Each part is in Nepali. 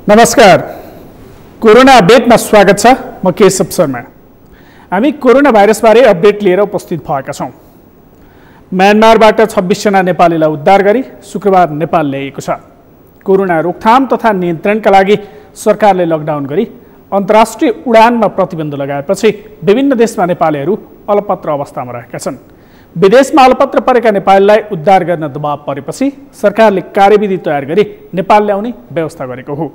नमस्कार, कोरोना अपडेटमा स्वागत छ। म केशव शर्मा। हामी कोरोना भाइरसबारे अपडेट लिएर उपस्थित भएका छौँ। म्यानमारबाट 26 जना नेपालीलाई उद्धार गरी शुक्रबार नेपाल ल्याइएको छ। कोरोना रोकथाम तथा नियन्त्रणका लागि सरकारले लकडाउन गरी अन्तर्राष्ट्रिय उडानमा प्रतिबन्ध लगाएपछि विभिन्न देशमा नेपालीहरू अलपत्र अवस्थामा रहेका छन्। विदेशमा अलपत्र परेका नेपालीलाई उद्धार गर्न दबाव परेपछि सरकारले कार्यविधि तयार गरी नेपाल ल्याउने व्यवस्था गरेको हो।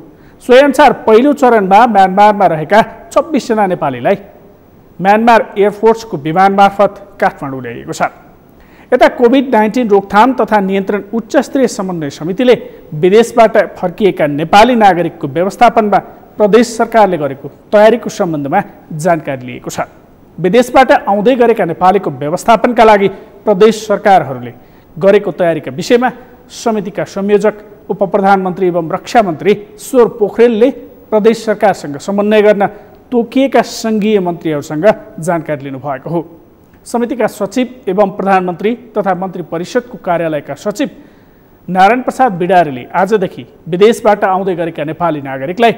सोही अनुसार पहिलो चरणमा म्यानमारमा रहेका 26 जना नेपालीलाई म्यानमार एयरफोर्सको विमान मार्फत काठमाडौँ ल्याइएको छ। यता कोभिड-19 रोकथाम तथा नियन्त्रण उच्चस्तरीय समन्वय समितिले विदेशबाट फर्किएका नेपाली नागरिकको व्यवस्थापनमा प्रदेश सरकारले गरेको तयारीको सम्बन्धमा जानकारी लिएको छ। विदेशबाट आउँदै गरेका नेपालीको व्यवस्थापनका लागि प्रदेश सरकारहरूले गरेको तयारीका विषयमा समितिका संयोजक उपप्रधानमन्त्री एवं रक्षा मन्त्री ईश्वर पोखरेलले प्रदेश सरकारसँग समन्वय गर्न तोकिएका सङ्घीय मन्त्रीहरूसँग जानकारी लिनुभएको हो। समितिका सचिव एवं प्रधानमन्त्री तथा मन्त्री परिषदको कार्यालयका सचिव नारायण प्रसाद बिडारेले आजदेखि विदेशबाट आउँदै गरेका नेपाली नागरिकलाई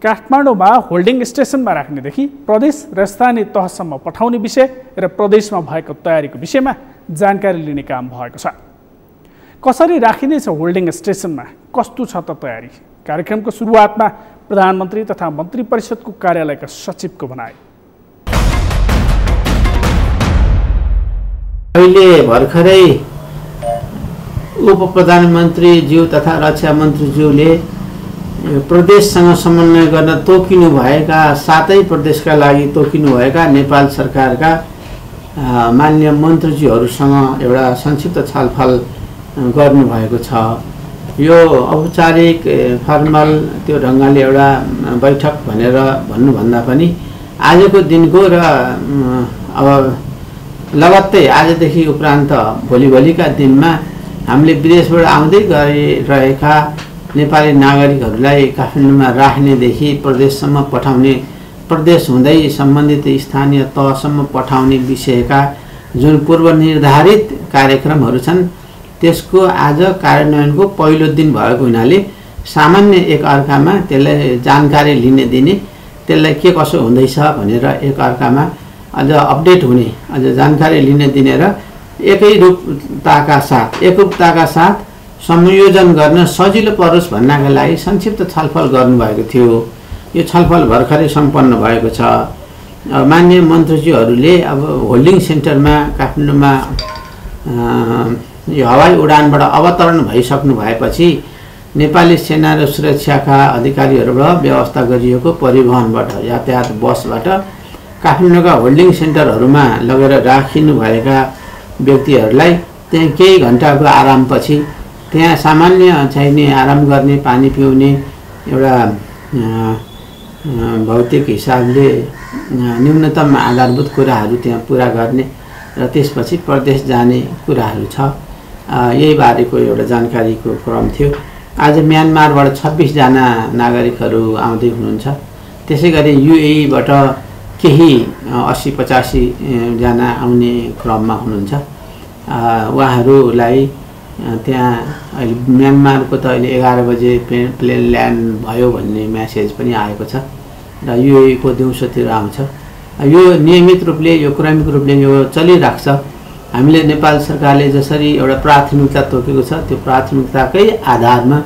काठमाडौँमा होल्डिङ स्टेसनमा राख्नेदेखि प्रदेश र स्थानीय तहसम्म पठाउने विषय र प्रदेशमा भएको तयारीको विषयमा जानकारी लिने काम भएको छ। कसरी राखिनेछ होल्डिङ स्टेसनमा, कस्तो छ त तयारी? कार्यक्रमको सुरुवातमा प्रधानमन्त्री तथा मन्त्री परिषदको कार्यालयका सचिवको भनाइ। अहिले भर्खरै उप प्रधानमन्त्रीज्यू तथा रक्षा मन्त्रीज्यूले प्रदेशसँग समन्वय गर्न तोकिनु भएका, साथै प्रदेशका लागि तोकिनु भएका नेपाल सरकारका माननीय मन्त्रीज्यूहरूसँग एउटा संक्षिप्त छलफल गर्नुभएको छ। यो औपचारिक फर्मल त्यो ढङ्गले एउटा बैठक भनेर भन्नुभन्दा पनि आजको दिनको र अब लगत्तै आजदेखि उपरान्त भोलिका दिनमा हामीले विदेशबाट आउँदै गइरहेका नेपाली नागरिकहरूलाई काठमाडौँमा राख्नेदेखि प्रदेशसम्म पठाउने, प्रदेश हुँदै सम्बन्धित स्थानीय तहसम्म पठाउने विषयका जुन पूर्वनिर्धारित कार्यक्रमहरू छन् त्यसको आज कार्यान्वयनको पहिलो दिन भएको हुनाले सामान्य एक अर्कामा त्यसलाई जानकारी लिने दिने, त्यसलाई के कसो हुँदैछ भनेर एक अर्कामा अझ अपडेट हुने, अझ जानकारी लिने दिने र एकरूपताका साथ संयोजन गर्न सजिलो परोस् भन्नका लागि संक्षिप्त छलफल गर्नुभएको थियो। यो छलफल भर्खरै सम्पन्न भएको छ। माननीय मन्त्रीज्यूहरूले अब होल्डिङ सेन्टरमा काठमाडौँमा यो हवाई उडानबाट अवतरण भइसक्नु भएपछि नेपाली सेना र सुरक्षाका अधिकारीहरूबाट व्यवस्था गरिएको परिवहनबाट, यातायात बसबाट काठमाडौँका होल्डिङ सेन्टरहरूमा लगेर राखिनु भएका व्यक्तिहरूलाई त्यहाँ केही घन्टाको आरामपछि त्यहाँ सामान्य चाहिने आराम गर्ने, पानी पिउने, एउटा भौतिक हिसाबले न्यूनतम आधारभूत कुराहरू त्यहाँ पुरा गर्ने र त्यसपछि प्रदेश जाने कुराहरू छ। यही बारेको एउटा जानकारीको क्रम थियो। आज म्यानमारबाट 26 जना नागरिकहरू आउँदै हुनुहुन्छ। त्यसै गरी युएईबाट केही 80-85 जना आउने क्रममा हुनुहुन्छ। उहाँहरूलाई त्यहाँ अहिले म्यानमारको त अहिले 11 बजे प्लेन ल्यान्ड भयो भन्ने म्यासेज पनि आएको छ र युएईको दिउँसोतिर आउँछ। यो नियमित रूपले, यो क्रमिक रूपले यो चलिराख्छ। हामीले नेपाल सरकारले जसरी एउटा प्राथमिकता तोकेको छ त्यो प्राथमिकताकै आधारमा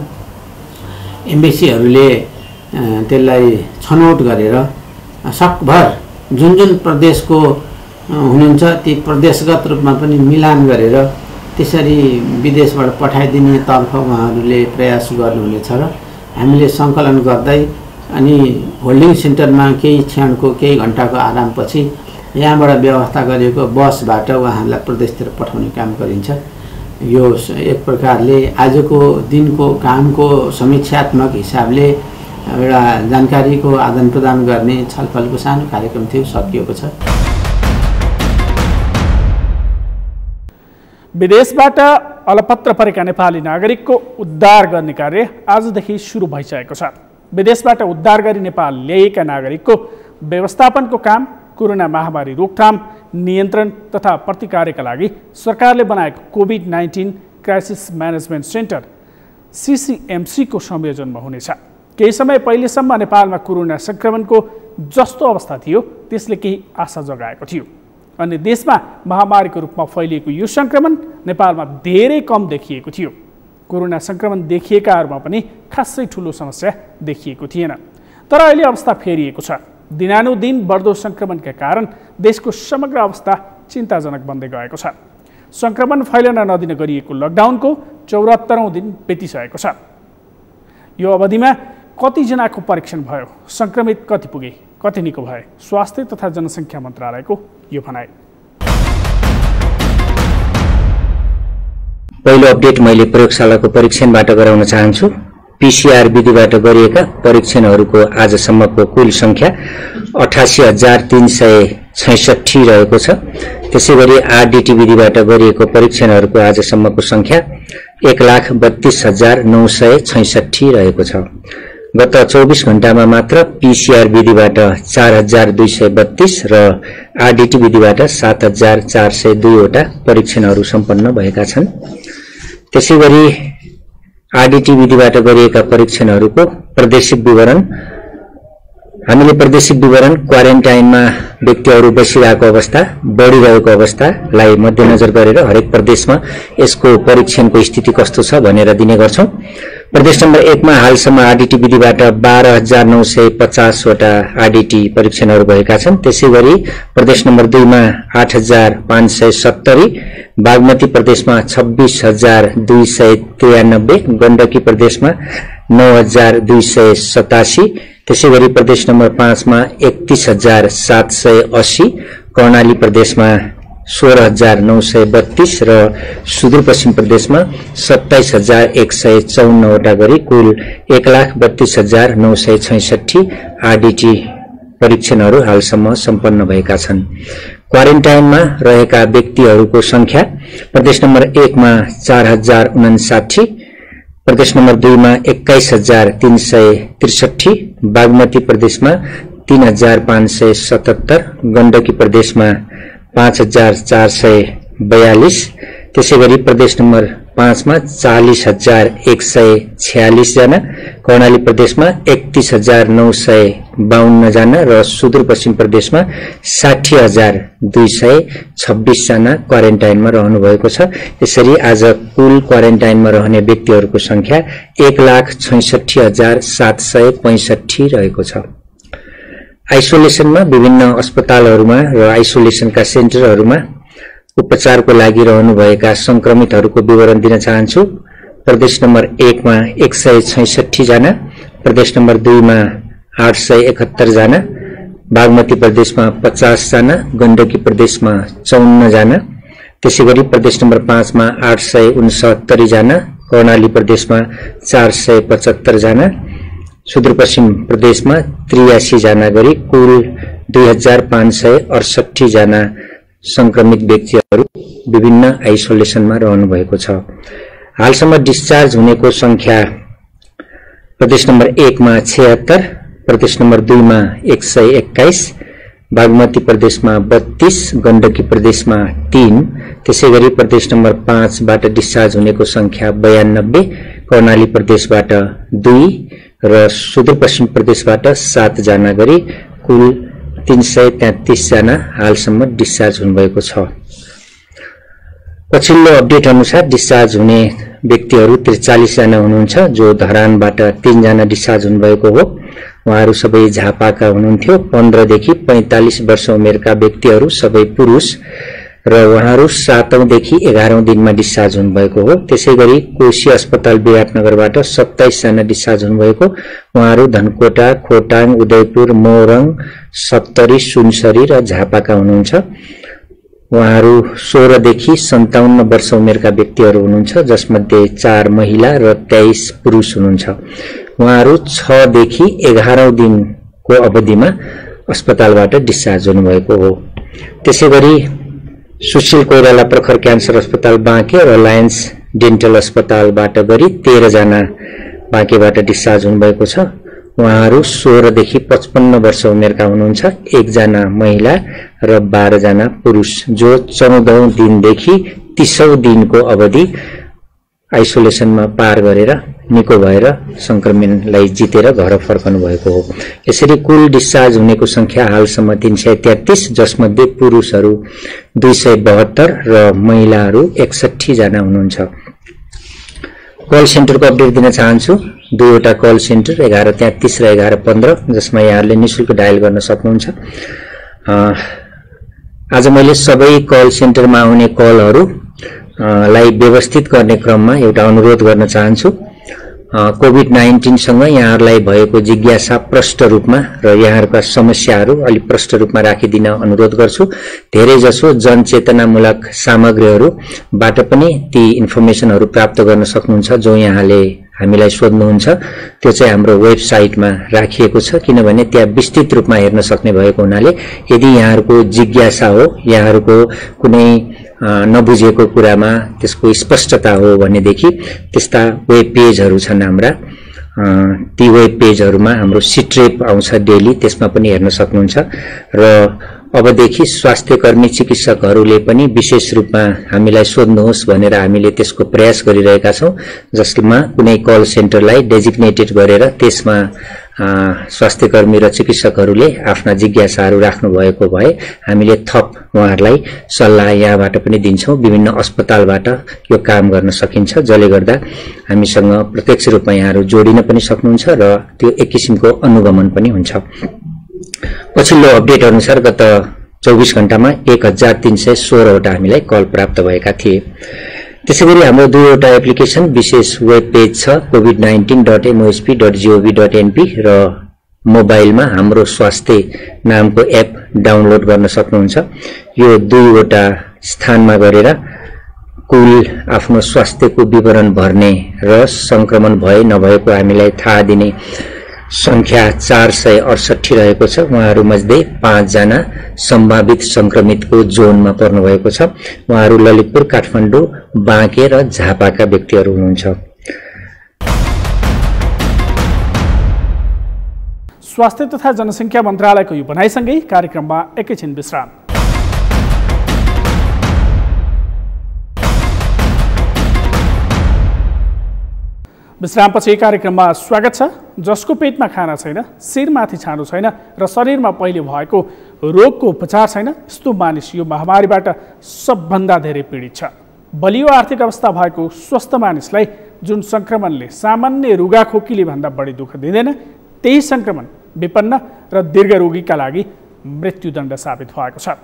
एम्बेसीहरूले त्यसलाई छनौट गरेर सकभर जुन प्रदेशको हुनुहुन्छ ती प्रदेशगत रूपमा पनि मिलान गरेर त्यसरी विदेशबाट पठाइदिने तर्फ उहाँहरूले प्रयास गर्नुहुनेछ र हामीले सङ्कलन गर्दै अनि होल्डिङ सेन्टरमा केही क्षणको, केही घन्टाको आरामपछि यहाँबाट व्यवस्था गरिएको बसबाट उहाँहरूलाई प्रदेशतिर पठाउने काम गरिन्छ। यो एक प्रकारले आजको दिनको कामको समीक्षात्मक हिसाबले एउटा जानकारीको आदान प्रदान गर्ने छलफलको सानो कार्यक्रम थियो, सकिएको छ। विदेशबाट अलपत्र परेका नेपाली नागरिकको उद्धार गर्ने कार्य आजदेखि सुरु भइसकेको छ। विदेशबाट उद्धार गरी नेपाल ल्याइएका नागरिकको व्यवस्थापनको काम, कोरोना महामारी रोकथाम, नियन्त्रण तथा प्रतिकारका लागि सरकारले बनाएको COVID-19 crisis management centre CCMC को संयोजनमा हुनेछ। केही समय पहिलेसम्म नेपालमा कोरोना संक्रमणको जस्तो अवस्था थियो त्यसले केही आशा जगाएको थियो। अन्य देशमा महामारीको रूपमा फैलिएको यो संक्रमण नेपालमा धेरै कम देखिएको थियो। कोरोना संक्रमण देखिएकाहरूमा पनि खासै ठुलो समस्या देखिएको थिएन। तर अहिले अवस्था फेरिएको छ। दिनानुदिन बढ्दो संक्रमणका कारण देशको समग्र अवस्था चिन्ताजनक बन्दै गएको छ। संक्रमण फैलन नदिन गरिएको लकडाउनको 74औं दिन बितिसकेको छ। यो अवधिमा कतिजनाको परीक्षण भयो, संक्रमित कति पुगे, कति निको भए, स्वास्थ्य तथा जनसङ्ख्या मन्त्रालयको यो भनाइ। पहिलो अपडेट मैले प्रयोगशालाको परीक्षणबाट गराउन चाहन्छु। पीसीआर विधिबाट गरिएका परीक्षणहरूको आजसम्मको कुल संख्या 88,366 रहेको छ। त्यसैगरी आरडीटी विधिबाट गरिएको परीक्षणहरूको आजसम्मको संख्या 1,32,966 रहेको छ। गत 24 घण्टामा मात्र पीसीआर विधिबाट 4,232 र आरडीटी विधिबाट 7,402 वटा परीक्षणहरू सम्पन्न भएका छन्। त्यसैगरी आरडीटी विधिबाट गरिएका परीक्षणहरूको प्रादेशिक विवरण। हामीले प्रादेशिक विवरण क्वारेन्टाइनमा व्यक्तिहरू बसिरहेको अवस्था, बढिरहेको अवस्थालाई मध्यनजर गरेर हरेक प्रदेशमा यसको परीक्षणको स्थिति कस्तो छ भनेर दिने गर्छौं। प्रदेश नम्बर 1 मा हालसम्म आरडीटी विधिबाट 12,950 वटा आरडीटी परीक्षणहरू भएका छन्। त्यसैगरी प्रदेश नम्बर 2 मा 8,570, बागमती प्रदेशमा 26,293, गण्डकी प्रदेशमा 9,287, त्यसैगरी प्रदेश नम्बर 5 मा 31,780, कर्णाली प्रदेशमा 16,932 र सुदूरपश्चिम प्रदेशमा 27,154 वटा गरी कुल 1,32,966 आरडीटी परीक्षणहरू हालसम्म सम्पन्न भएका छन्। क्वारेन्टाइनमा रहेका व्यक्तिहरूको संख्या प्रदेश नम्बर 1 मा 4,059, प्रदेश नम्बर 2 मा 21,363, बागमती प्रदेशमा 3,577, गण्डकी प्रदेशमा 5,442, त्यसैगरी प्रदेश नम्बर 5 मा 40,146 जना, कर्णाली प्रदेशमा 31,952 जना र सुदूरपश्चिम प्रदेशमा 60,226 जना क्वारेन्टाइनमा रहनु भएको छ। यसरी आज कुल क्वारेन्टाइनमा रहने व्यक्तिहरूको संख्या 1,66,765 रहेको छ। आइसोलेसनमा विभिन्न अस्पतालहरूमा र आइसोलेसनका सेन्टरहरूमा उपचारको लागि रहनुभएका संक्रमितहरूको विवरण दिन चाहन्छु। प्रदेश नम्बर 1 मा 166 जना, प्रदेश नम्बर 2 मा 871 जना, बागमती प्रदेशमा 50 जना, गण्डकी प्रदेशमा 54 जना, त्यसैगरी प्रदेश नम्बर 5 मा 869 जना, कर्णाली प्रदेशमा 475 जना, सुदूरपश्चिम प्रदेशमा 83 जना गरी कुल 2,568 जना संक्रमित व्यक्तिहरू विभिन्न आइसोलेसनमा रहनु भएको छ। हालसम्म डिस्चार्ज हुनेको संख्या प्रदेश नम्बर 1 मा 76, प्रदेश नम्बर 2 मा 121, बागमती प्रदेशमा 32, गण्डकी प्रदेशमा 3, त्यसैगरी प्रदेश नम्बर 5 बाट डिस्चार्ज हुनेको संख्या 92, कर्णाली प्रदेशबाट 2 र सुदूरपश्चिम प्रदेशबाट 7 जना गरी कुल 333 जना हालसम्म डिस्चार्ज हुनुभएको छ। पछिल्लो अपडेट अनुसार डिस्चार्ज हुने व्यक्तिहरू 43 जना हुनुहुन्छ, जो धरानबाट 3 जना डिस्चार्ज हुनुभएको हो। उहाँहरू सबै झापाका हुनुहुन्थ्यो। 15 देखि 45 वर्ष उमेरका व्यक्तिहरू सबै पुरुष र उहाँहरू 7औं देखि 11औं दिनमा डिस्चार्ज हुनुभएको हो। त्यसैगरी कोशी अस्पताल विराटनगरबाट 27 जना डिस्चार्ज हुनुभएको। उहाँहरू धनकोटा, खोटाङ, उदयपुर, मोरङ, सप्तरी, सुनसरी र झापाका हुनुहुन्छ। उहाँहरू 16 देखि 57 वर्ष उमेरका व्यक्तिहरू हुनुहुन्छ, जसमध्ये 4 महिला र 23 पुरुष हुनुहुन्छ। उहाँहरू 6 देखि 11औं दिनको अवधिमा अस्पतालबाट डिस्चार्ज हुनुभएको हो। त्यसैगरी सुशील कोइराला प्रखर क्यान्सर अस्पताल बाँके र लायन्स डेन्टल अस्पतालबाट गरी 13 जना बाँकेबाट डिस्चार्ज हुनुभएको छ। उहाँहरू 16 देखि 55 वर्ष उमेरका हुनुहुन्छ, 1 जना महिला र 12 जना पुरुष, जो 14औं दिनदेखि 30औं दिनको अवधि आइसोलेसनमा पार गरेर निको भएर संक्रमणलाई जितेर घर फर्कनु भएको हो। यसरी कुल डिस्चार्ज हुनेको संख्या हालसम्म 333, जसमध्ये पुरुषहरू 272 र महिलाहरू 61 जना हुनुहुन्छ। कल सेन्टरको अपडेट दिन चाहन्छु। दुईवटा कल सेन्टर 1133 र 1115, जसमा यहाँहरूले निशुल्क डायल गर्न सक्नुहुन्छ। आज मैले सबै कल सेन्टरमा आउने कलहरू लाई व्यवस्थित गर्ने क्रममा एउटा अनुरोध गर्न चाहन्छु। कोभिड-19 सँग यहाँहरूलाई भएको जिज्ञासा प्रष्ट रूपमा र यहाँहरूका समस्याहरू अलि प्रष्ट रूपमा राखिदिन अनुरोध गर्छु। धेरैजसो जनचेतनामूलक सामग्रीहरूबाट पनि ती इन्फर्मेसनहरू प्राप्त गर्न सक्नुहुन्छ जो यहाँले हामीलाई सोध्नुहुन्छ। त्यो चाहिँ हाम्रो वेबसाइटमा राखिएको छ, किनभने त्यहाँ विस्तृत रूपमा हेर्न सक्ने भएको हुनाले यदि यहाँहरूको जिज्ञासा हो, यहाँहरूको कुनै नबुझेको कुरामा त्यसको स्पष्टता हो भनेदेखि त्यस्ता वेब पेजहरू छन् हाम्रा। ती वेब पेजहरूमा हाम्रो सिट्रेप आउँछ डेली, त्यसमा पनि हेर्न सक्नुहुन्छ। र अबदेखि स्वास्थ्यकर्मी चिकित्सकहरूले पनि विशेष रूपमा हामीलाई सोध्नुहोस् भनेर हामीले त्यसको प्रयास गरिरहेका छौं, जसमा कुनै कल सेन्टरलाई डेजिग्नेटेड गरेर त्यसमा स्वास्थ्यकर्मी र चिकित्सकहरूले आफ्ना जिज्ञासाहरू राख्नु भएको भए हामीले थप उहाँहरूलाई सल्लाह यहाँबाट पनि दिन्छौं। विभिन्न अस्पतालबाट यो काम गर्न सकिन्छ, जसले गर्दा हामीसँग प्रत्यक्ष रूपमा यहाँहरू जोडिन पनि सक्नुहुन्छ र त्यो एक किसिमको अनुगमन पनि हुन्छ। पछिल्लो अपडेट अनुसार गत 24 घण्टामा 1316 वटा हामीलाई कल प्राप्त भएका थिए। त्यसैगरी हाम्रो दुईवटा एप्लिकेसन विशेष वेब पेज छ, covid19.mosp.gov.np र मोबाइलमा हाम्रो स्वास्थ्य नामको एप डाउनलोड गर्न सक्नुहुन्छ। यो दुईवटा स्थानमा गरेर कुल आफ्नो स्वास्थ्यको विवरण भर्ने र संक्रमण भए नभएको हामीलाई थाहा दिने संख्या 468 रहेको छ। उहाँहरू मध्ये 5 जना सम्भावित संक्रमितको जोनमा पर्नु भएको छ। उहाँहरू ललितपुर, काठमाडौँ, बाँके र झापाका व्यक्तिहरू हुनुहुन्छ। स्वास्थ्य तथा जनसंख्या मन्त्रालयको यो भनाइसँगै कार्यक्रममा एकैछिन विश्राम। विश्रामपछि कार्यक्रममा स्वागत छ। जसको पेटमा खाना छैन, शिरमाथि छानो छैन र शरीरमा पहिले भएको रोगको उपचार छैन, यस्तो मानिस यो महामारीबाट सबभन्दा धेरै पीडित छ। बलियो आर्थिक अवस्था भएको स्वस्थ मानिसलाई जुन संक्रमणले सामान्य रुगाखोकीले भन्दा बढी दुःख दिँदैन, त्यही संक्रमण विपन्न र दीर्घरोगीका लागि मृत्युदण्ड साबित भएको छ।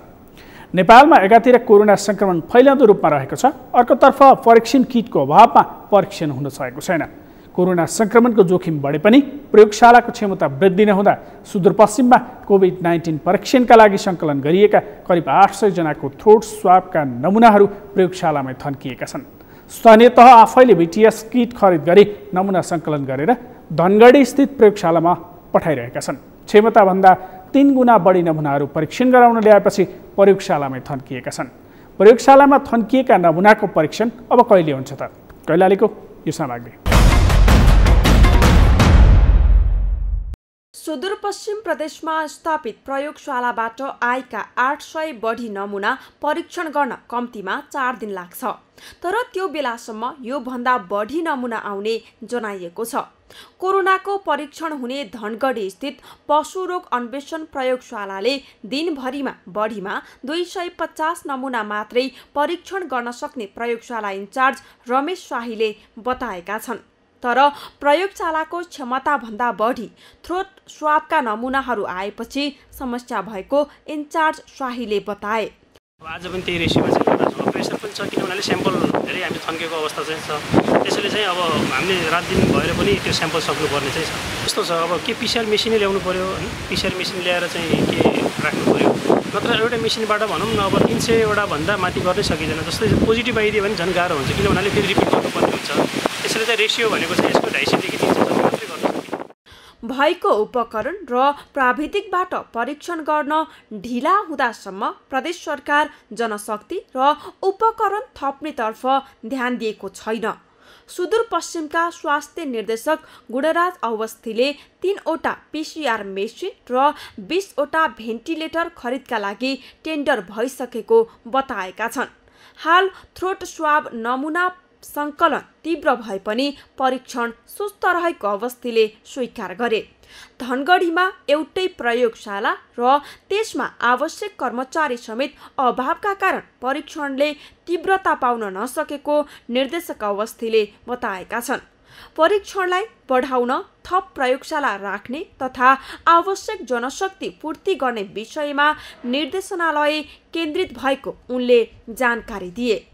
नेपालमा एकातिर कोरोना संक्रमण फैलाउँदो रूपमा रहेको छ, अर्कोतर्फ परीक्षण किटको अभावमा परीक्षण हुन सकेको छैन। कोरोना संक्रमणको जोखिम बढे पनि प्रयोगशालाको क्षमता वृद्धि नहुँदा सुदूरपश्चिममा कोभिड-19 परीक्षणका लागि सङ्कलन गरिएका करिब 800 जनाको थ्रोट स्वाबका नमुनाहरू प्रयोगशालामै थन्किएका छन्। स्थानीय तह आफैले बीटीएस किट खरिद गरी नमुना सङ्कलन गरेर धनगढी स्थित प्रयोगशालामा पठाइरहेका छन्। क्षमताभन्दा 3 गुणा बढी नमुनाहरू परीक्षण गराउन ल्याएपछि प्रयोगशालामै थन्किएका छन्। प्रयोगशालामा थन्किएका नमुनाको परीक्षण अब कहिले हुन्छ त? कैलालीको यो सामग्री। सुदूरपश्चिम प्रदेशमा स्थापित प्रयोगशालाबाट आएका 800 बढी नमुना परीक्षण गर्न कम्तीमा 4 दिन लाग्छ। तर त्यो बेलासम्म यो भन्दा बढी नमुना आउने जनाइएको छ। कोरोनाको परीक्षण हुने धनगढी स्थित पशु रोग अन्वेषण प्रयोगशालाले दिनभरिमा बढीमा 250 नमुना मात्रै परीक्षण गर्न सक्ने प्रयोगशाला इन्चार्ज रमेश शाहीले बताएका छन्। तर प्रयोगशालाको क्षमताभन्दा बढी थ्रोट स्वाबका नमुनाहरू आएपछि समस्या भएको इन्चार्ज शाहीले बताए। आज पनि त्यही रेसियोमा चाहिँ प्रेसर पनि छ, किन भन्नाले स्याम्पल धेरै हामी थन्केको अवस्था चाहिँ छ। त्यसैले चाहिँ अब हामीले रात दिन भएर पनि त्यो स्याम्पल सक्नुपर्ने चाहिँ छ। यस्तो छ, अब के पिसिआर मेसिनै ल्याउनु पर्यो, पिसिआर मेसिन ल्याएर चाहिँ के राख्नु पर्यो, नत्र एउटा मेसिनबाट भनौँ न अब 300 वटा भन्दा माथि गर्नै सकिँदैन। जस्तै पोजिटिभ आइदियो भने झन् गाह्रो हुन्छ, किन भन्नाले फेरि रिपिट गर्नुपर्ने हुन्छ। त्यसैले चाहिँ रेसियो भनेको चाहिँ यसको 250 देखि 300 जति मात्रै गर्न सकिन्छ। भएको उपकरण र प्राविधिकबाट परीक्षण गर्न ढिला हुँदासम्म प्रदेश सरकार जनशक्ति र उपकरण थप्नेतर्फ ध्यान दिएको छैन। सुदूरपश्चिमका स्वास्थ्य निर्देशक गुणराज अवस्थीले 3वटा पीसीआर मेसिन र 20वटा भेन्टिलेटर खरिदका लागि टेन्डर भइसकेको बताएका छन्। हाल थ्रोट स्वाब नमुना सङ्कलन तीव्र भए पनि परीक्षण सुस्त रहेको अवस्थीले स्वीकार गरे। धनगढीमा एउटै प्रयोगशाला र त्यसमा आवश्यक कर्मचारी समेत अभावका कारण परीक्षणले तीव्रता पाउन नसकेको निर्देशक अवस्थीले बताएका छन्। परीक्षणलाई बढाउन थप प्रयोगशाला राख्ने तथा आवश्यक जनशक्ति पूर्ति गर्ने विषयमा निर्देशनालय केन्द्रित भएको उनले जानकारी दिए।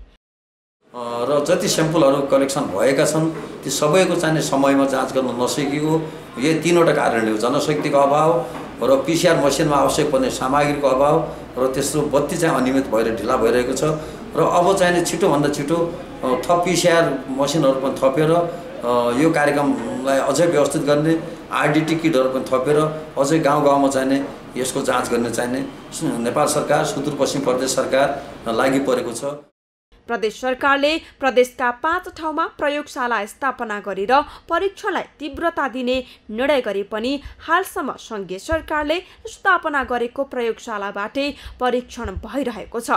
र जति स्याम्पलहरू कलेक्सन भएका छन् ती सबैको चाहिने समयमा जाँच गर्न नसकेको यही तीनवटा कारणले हो। जनशक्तिको अभाव र पिसिआर मसिनमा आवश्यक पर्ने सामग्रीको अभाव र तेस्रो बत्ती चाहिँ अनियमित भएर ढिला भइरहेको छ र अब चाहिने छिटोभन्दा छिटो थप पिसिआर मसिनहरू पनि थपेर यो कार्यक्रमलाई अझै व्यवस्थित गर्ने आरडिटी किटहरू पनि थपेर अझै गाउँ गाउँमा चाहिने यसको जाँच गर्ने चाहिने नेपाल सरकार सुदूरपश्चिम प्रदेश सरकार लागि परेको छ। प्रदेश सरकारले प्रदेशका 5 ठाउँमा प्रयोगशाला स्थापना गरेर परीक्षणलाई तीव्रता दिने निर्णय गरे पनि हालसम्म सङ्घीय सरकारले स्थापना गरेको प्रयोगशालाबाटै परीक्षण भइरहेको छ।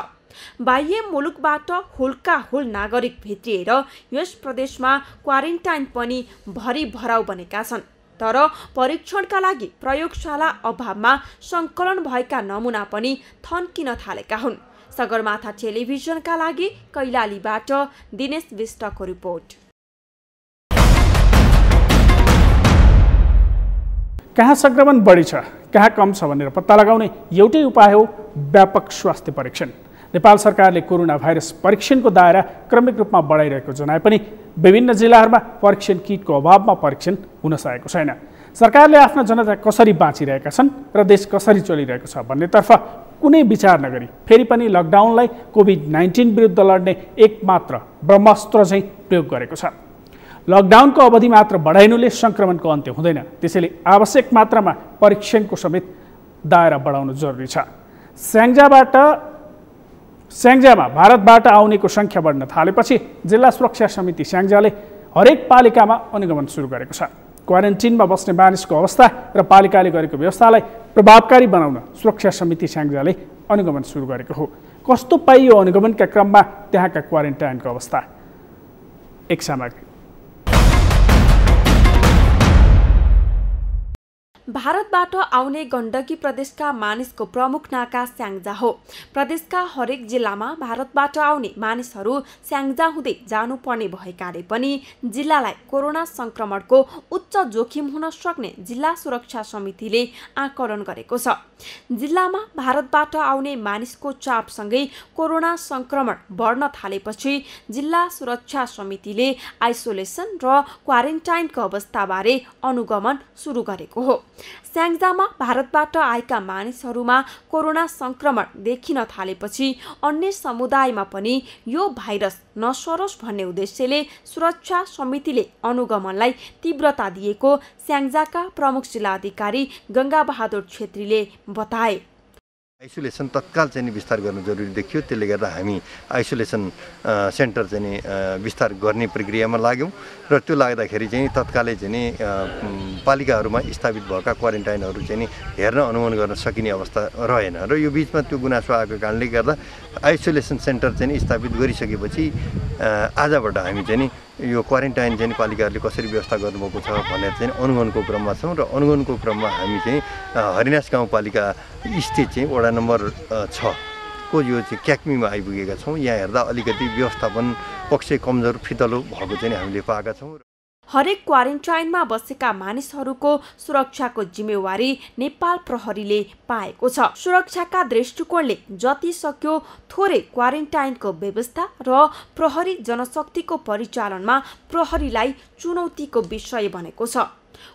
बाह्य मुलुकबाट हुलका हुल नागरिक भित्रिएर यस प्रदेशमा क्वारेन्टाइन पनि भरी भराउ बनेका छन्। तर परीक्षणका लागि प्रयोगशाला अभावमा सङ्कलन भएका नमुना पनि थन्किन थालेका हुन्। सगरमाथा टेलिभिजनका लागि कैलालीबाट दिनेश विष्टको रिपोर्ट। कहाँ संक्रमण बढी छ कहाँ कम छ भनेर पत्ता लगाउने एउटै उपाय हो व्यापक स्वास्थ्य परीक्षण। नेपाल सरकारले कोरोना भाइरस परीक्षणको दायरा क्रमिक रूपमा बढाइरहेको जनाए पनि विभिन्न जिल्लाहरूमा परीक्षण किटको अभावमा परीक्षण हुन सकेको छैन। सरकारले आफ्ना जनता कसरी बाँचिरहेका छन् र देश कसरी चलिरहेको छ भन्नेतर्फ कुनै विचार नगरी फेरि पनि लकडाउनलाई कोभिड-19 विरुद्ध लड्ने एकमात्र ब्रह्मास्त्र चाहिँ प्रयोग गरेको छ। लकडाउनको अवधि मात्र बढाइनुले सङ्क्रमणको अन्त्य हुँदैन, त्यसैले आवश्यक मात्रामा परीक्षणको समेत दायरा बढाउनु जरुरी छ। स्याङ्जामा भारतबाट आउनेको सङ्ख्या बढ्न थालेपछि जिल्ला सुरक्षा समिति स्याङ्जाले हरेक पालिकामा अनुगमन सुरु गरेको छ। क्वारेन्टिनमा बस्ने मानिसको अवस्था र पालिकाले गरेको व्यवस्थालाई प्रभावकारी बनाउन सुरक्षा समिति स्याङ्जाले अनुगमन सुरु गरेको हो। कस्तो पाइयो अनुगमनका क्रममा त्यहाँका क्वारेन्टाइनको अवस्था? एक सामग्री। भारतबाट आउने गण्डकी प्रदेशका मानिसको प्रमुख नाका स्याङ्जा हो। प्रदेशका हरेक जिल्लामा भारतबाट आउने मानिसहरू स्याङ्जा हुँदै जानुपर्ने भएकाले पनि जिल्लालाई कोरोना संक्रमणको उच्च जोखिम हुन सक्ने जिल्ला सुरक्षा समितिले आकलन गरेको छ। जिल्लामा भारतबाट आउने मानिसको चापसँगै कोरोना संक्रमण बढ्न थालेपछि जिल्ला सुरक्षा समितिले आइसोलेसन र क्वारेन्टाइनको अवस्थाबारे अनुगमन सुरु गरेको हो। स्याङ्जामा भारतबाट आएका मानिसहरूमा कोरोना संक्रमण देखिन थालेपछि अन्य समुदायमा पनि यो भाइरस नसरोस् भन्ने उद्देश्यले सुरक्षा समितिले अनुगमनलाई तीव्रता दिएको स्याङ्जाका प्रमुख जिल्लाधिकारी गङ्गाबहादुर छेत्रीले बताए। आइसोलेसन तत्काल चाहिँ विस्तार गर्नु जरुरी देखियो, त्यसले गर्दा हामी आइसोलेसन सेन्टर चाहिँ विस्तार गर्ने प्रक्रियामा लाग्यौँ र त्यो लाग्दाखेरि चाहिँ तत्कालै चाहिँ पालिकाहरूमा स्थापित भएका क्वारेन्टाइनहरू चाहिँ हेर्न अनुगमन गर्न सकिने अवस्था रहेन र यो बिचमा त्यो गुनासो आएको कारणले गर्दा आइसोलेसन सेन्टर चाहिँ स्थापित गरिसकेपछि आजबाट हामी चाहिँ यो क्वारेन्टाइन चाहिँ पालिकाहरूले कसरी व्यवस्था गर्नुभएको छ भनेर चाहिँ अनुगमनको क्रममा छौँ र अनुगमनको क्रममा हामी चाहिँ हरिनास गाउँपालिका स्टेट चाहिँ वडा नम्बर 6 को यो चाहिँ क्याक्मीमा आइपुगेका छौँ। यहाँ हेर्दा अलिकति व्यवस्थापन पक्ष कमजोर फितलो भएको चाहिँ हामीले पाएका छौँ। हरेक क्वारेन्टाइनमा बसेका मानिसहरूको सुरक्षाको जिम्मेवारी नेपाल प्रहरीले पाएको छ। सुरक्षाका दृष्टिकोणले जति सक्यो थोरै क्वारेन्टाइनको व्यवस्था र प्रहरी जनशक्तिको परिचालनमा प्रहरीलाई चुनौतीको विषय बनेको छ।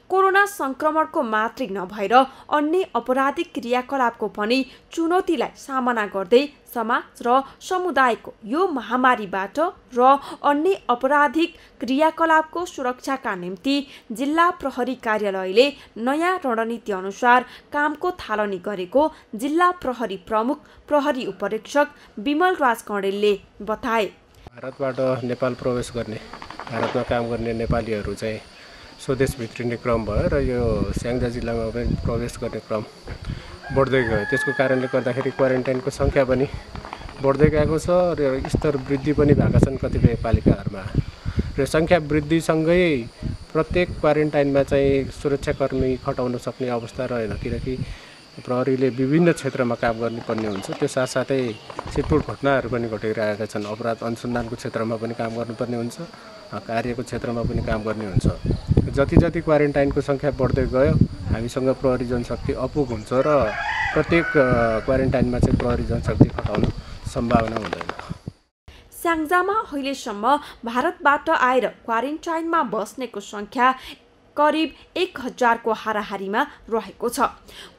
कोरोना संक्रमणको मात्रै नभएर अन्य अपराधिक क्रियाकलापको पनि चुनौतीलाई सामना गर्दै समाज र समुदायको यो महामारीबाट र अन्य अपराधिक क्रियाकलापको सुरक्षाका निम्ति जिल्ला प्रहरी कार्यालयले नयाँ रणनीति अनुसार कामको थालनी गरेको जिल्ला प्रहरी प्रमुख प्रहरी उपरीक्षक विमल राज कँडेलले बताए। भारतबाट नेपाल प्रवेश गर्ने, भारतमा काम गर्ने नेपालीहरू चाहिँ स्वदेश भित्रिने क्रम भयो र यो स्याङ्जा जिल्लामा पनि प्रवेश गर्ने क्रम बढ्दै गयो। त्यसको कारणले गर्दाखेरि क्वारेन्टाइनको सङ्ख्या पनि बढ्दै गएको छ र स्तर वृद्धि पनि भएका छन् कतिपय पालिकाहरूमा र सङ्ख्या वृद्धिसँगै प्रत्येक क्वारेन्टाइनमा चाहिँ सुरक्षाकर्मी खटाउन सक्ने अवस्था रहेन किनकि प्रहरीले विभिन्न क्षेत्रमा काम गर्नुपर्ने हुन्छ त्यो साथसाथै छिटपुट घटनाहरू पनि घटिरहेका छन् अपराध अनुसन्धानको क्षेत्रमा पनि काम गर्नुपर्ने हुन्छ कार्यको क्षेत्रमा पनि काम गर्ने हुन्छ जति जति क्वारेन्टाइनको सङ्ख्या बढ्दै गयो हामीसँग प्रहरी जनशक्ति अपुग हुन्छ र प्रत्येक क्वारेन्टाइनमा चाहिँ प्रहरी जनशक्ति खटाउन सम्भावना हुँदैन। स्याङ्जामा अहिलेसम्म भारतबाट आएर क्वारेन्टाइनमा बस्नेको सङ्ख्या करिब 1000 को हाराहारीमा रहेको छ।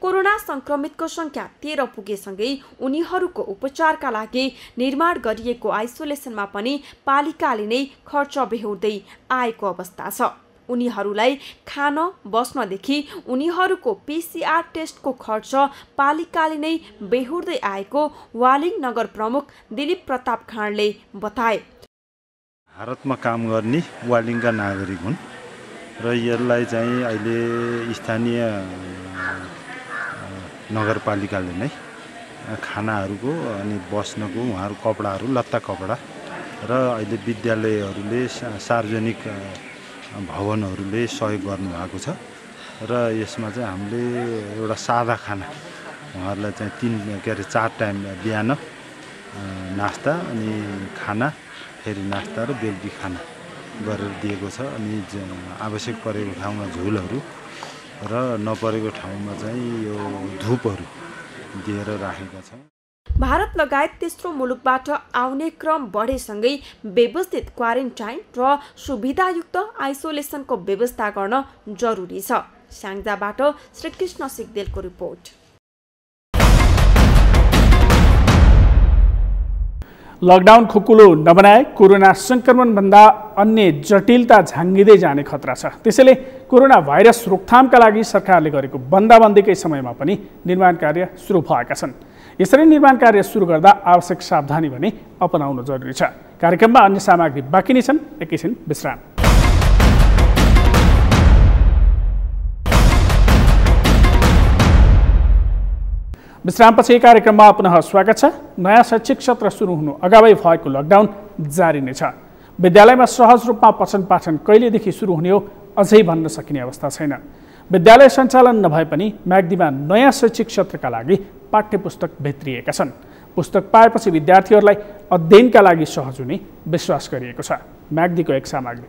कोरोना संक्रमितको सङ्ख्या 13 पुगेसँगै उनीहरूको उपचारका लागि निर्माण गरिएको आइसोलेसनमा पनि पालिकाले नै खर्च बेहोर्दै आएको अवस्था छ। उनीहरूलाई खान बस्नदेखि उनीहरूको PCR टेस्टको खर्च पालिकाले नै बेहोर्दै आएको वालिङ नगर प्रमुख दिलीप प्रताप खाँडले बताए। भारतमा काम गर्ने वालिङका नागरिक हुन् र यसलाई चाहिँ अहिले स्थानीय नगरपालिकाले नै खानाहरूको अनि बस्नको उहाँहरू कपडाहरू लत्ता कपडा र अहिले विद्यालयहरूले सार्वजनिक भवनहरूले सहयोग गर्नुभएको छ र यसमा चाहिँ हामीले एउटा सादा खाना उहाँहरूलाई चाहिँ 4 टाइम बिहान नास्ता अनि खाना फेरि नास्ता र बेलुकी खाना गरेर दिएको छ अनि आवश्यक परेको ठाउँमा झोलहरू र नपरेको ठाउँमा चाहिँ यो धुपहरू दिएर राखेका छौँ। भारत लगायत तेस्रो मुलुकबाट आउने क्रम बढेसँगै व्यवस्थित क्वारेन्टाइन र सुविधायुक्त आइसोलेसनको व्यवस्था गर्न जरुरी छ। स्याङ्जाबाट श्रीकृष्ण सिगदेलको रिपोर्ट। लकडाउन खुकुलो नबनाए कोरोना संक्रमणभन्दा अन्य जटिलता झाँगिँदै जाने खतरा छ। त्यसैले कोरोना भाइरस रोकथामका लागि सरकारले गरेको बन्दाबन्दीकै समयमा पनि निर्माण कार्य सुरु भएका छन्। यसरी निर्माण कार्य सुरु गर्दा आवश्यक सावधानी भने अपनाउनु जरुरी छ। कार्यक्रममा अन्य सामग्री बाँकी नै छन्, एकैछिन विश्राम। विश्रामपछि कार्यक्रममा पुनः स्वागत छ। नयाँ शैक्षिक सत्र सुरु हुनु अगावै भएको लकडाउन जारी नै छ। विद्यालयमा सहज रूपमा पठन पाठन कहिलेदेखि सुरु हुने हो अझै भन्न सकिने अवस्था छैन। विद्यालय सञ्चालन नभए पनि म्याग्दीमा नयाँ शैक्षिक सत्रका लागि पाठ्यपुस्तक भित्रिएका छन्। पुस्तक पाएपछि विद्यार्थीहरूलाई अध्ययनका लागि सहज हुने विश्वास गरिएको छ। म्याग्दीको एक सामग्री।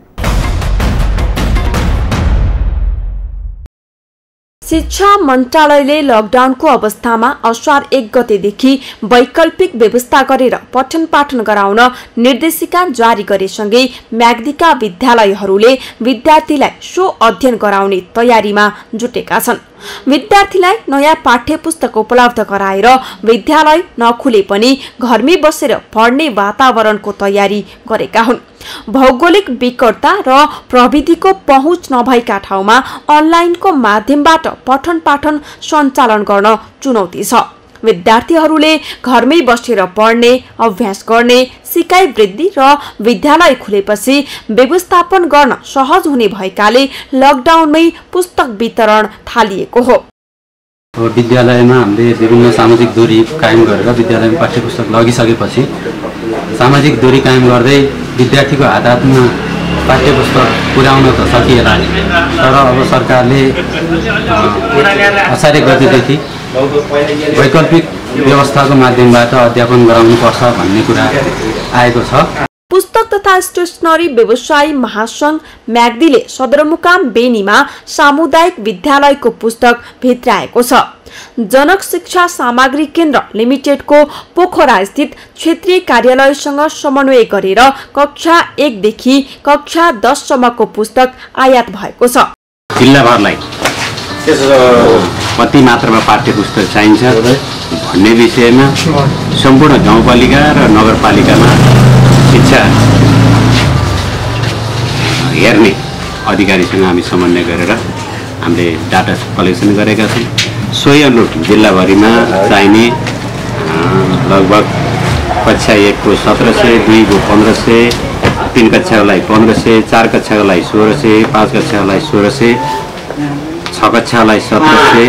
शिक्षा मन्त्रालयले लकडाउनको अवस्थामा असार 1 गतेदेखि वैकल्पिक व्यवस्था गरेर पठन पाठन गराउन निर्देशिका जारी गरेसँगै म्याग्दीका विद्यालयहरूले विद्यार्थीलाई सो अध्ययन गराउने तयारीमा जुटेका छन्। विद्यार्थीलाई नयाँ पाठ्यपुस्तक उपलब्ध गराएर विद्यालय नखुले पनि घरमै बसेर पढ्ने वातावरणको तयारी गरेका हुन्। भौगोलिक विकटता र प्रविधिको पहुँच नभएका ठाउँमा अनलाइनको माध्यमबाट पठन पाठन सञ्चालन गर्न चुनौती छ। विद्यार्थीहरूले घरमै बसेर पढ्ने, अभ्यास गर्ने, सिकाइ वृद्धि र विद्यालय खुलेपछि व्यवस्थापन गर्न सहज हुने भएकाले लकडाउनमै पुस्तक वितरण थालिएको हो। विद्यालयमा हामीले विभिन्न सामाजिक दूरी कायम गरेर विद्यालयमा पाठ्यपुस्तक लगिसकेपछि सामाजिक दूरी कायम गर्दै विद्यार्थीको हात हातमा पाठ्यपुस्तक पुर्याउन त सकिएला, तर अब सरकारले असार 1 गतेदेखि वैकल्पिक व्यवस्थाको माध्यमबाट अध्यापन गराउनुपर्छ भन्ने कुरा आएको छ। पुस्तक तथा स्टेशनरी व्यवसायी महासंघ म्याग्दीले सदरमुकाम बेनीमा सामुदायिक विद्यालयको पुस्तक भित्राएको छ। जनक शिक्षा सामग्री केन्द्र लिमिटेडको पोखरा स्थित क्षेत्रीय कार्यालयसँग समन्वय गरेर कक्षा 1 देखि कक्षा 10 सम्मको पुस्तक आयात भएको छ। जिल्लाभरलाई कति मात्रामा पाठ्यपुस्तक चाहिन्छ भन्ने विषयमा सम्पूर्ण गाउँपालिका र नगरपालिकामा शिक्षा हेर्ने अधिकारीसँग हामी समन्वय गरेर हामीले डाटा कलेक्सन गरेका छौँ। सोही अनुरूप जिल्लाभरिमा चाहिने लगभग कक्षा 1 को 1700, 2 को 1500, 3 कक्षाको लागि 1500, 4 कक्षाको लागि 1600, 5 कक्षाको लागि 1600, 6 कक्षालाई 1700,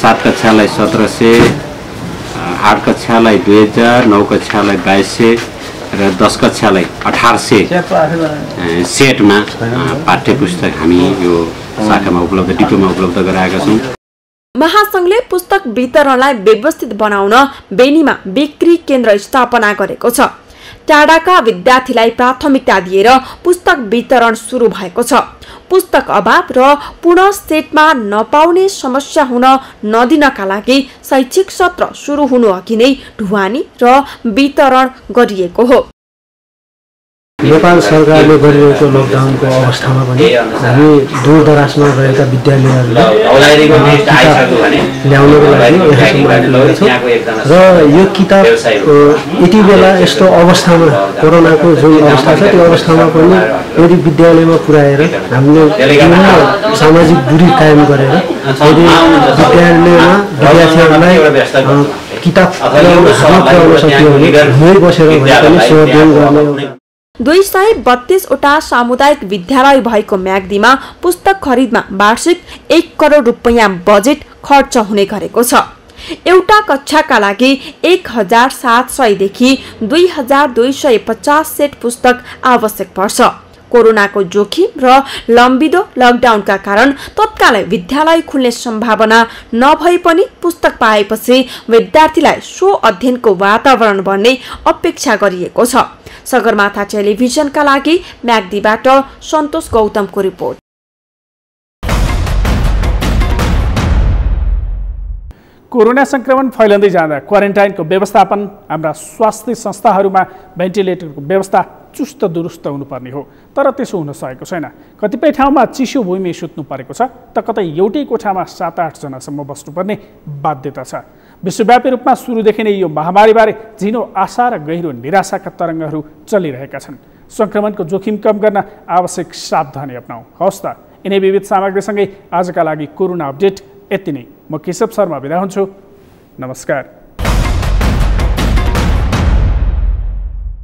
7 कक्षालाई 1700, 8 कक्षालाई 2000, 9 कक्षालाई 2200 र 10 कक्षालाई 1800 सेटमा पाठ्य पुस्तक हामी यो शाखामा उपलब्ध डिपोमा उपलब्ध गराएका छौँ। महासंघले पुस्तक वितरणलाई व्यवस्थित बनाउन बेनीमा बिक्री केन्द्र स्थापना गरेको छ। टाढाका विद्यार्थीलाई प्राथमिकता दिएर पुस्तक वितरण सुरु भएको छ। पुस्तक अभाव र पुनः सेटमा नपाउने समस्या हुन नदिनका लागि शैक्षिक सत्र सुरु हुनु अघि नै ढुवानी र वितरण गरिएको हो। नेपाल सरकारले गरिरहेको लकडाउनको अवस्थामा पनि हामी दूरदराजमा रहेका विद्यालयहरूलाई ल्याउनको लागि र यो किताब यति बेला यस्तो अवस्थामा कोरोनाको जुन अवस्था छ त्यो अवस्थामा पनि यदि विद्यालयमा पुर्याएर हामीले विभिन्न सामाजिक दूरी कायम गरेर यदि विद्यालयमा विद्यार्थीहरूलाई किताब पुर्याउन सकियो भने यहीँ बसेर भए पनि सेवादान गर्ने 232वटा सामुदायिक विद्यालय भएको म्याग्दीमा पुस्तक खरिदमा वार्षिक 1 करोड रुपैयाँ बजेट खर्च हुने गरेको छ। एउटा कक्षाका लागि 1700 देखि 2250 सेट पुस्तक आवश्यक पर्छ। कोरोनाको जोखिम र लम्बिदो लकडाउनका कारण तत्कालै विद्यालय खुल्ने सम्भावना नभए पनि पुस्तक पाएपछि विद्यार्थीलाई सो अध्ययनको वातावरण बन्ने अपेक्षा गरिएको छ। सगरमाथा टेलिभिजनका लागि म्याग्दीबाट सन्तोष गौतमको रिपोर्ट। कोरोना संक्रमण फैलिँदै जाँदा क्वारेन्टाइनको व्यवस्थापन हाम्रा स्वास्थ्य संस्थाहरूमा भेन्टिलेटरको व्यवस्था चुस्त दुरुस्त हुनुपर्ने हो, तर त्यसो हुन सकेको छैन। कतिपय ठाउँमा चिसो भूमि सुत्नु परेको छ त कतै एउटै कोठामा 7-8 जनासम्म बस्नुपर्ने बाध्यता छ। विश्वव्यापी रूपमा सुरुदेखि नै यो महामारीबारे झिनो आशा र गहिरो निराशाका तरङ्गहरू चलिरहेका छन्। संक्रमणको जोखिम कम गर्न आवश्यक सावधानी अपनाऊ। हवस् त, यिनै विविध सामग्रीसँगै आजका लागि कोरोना अपडेट यति नै। म केशव शर्मा बिदा हुन्छु। नमस्कार।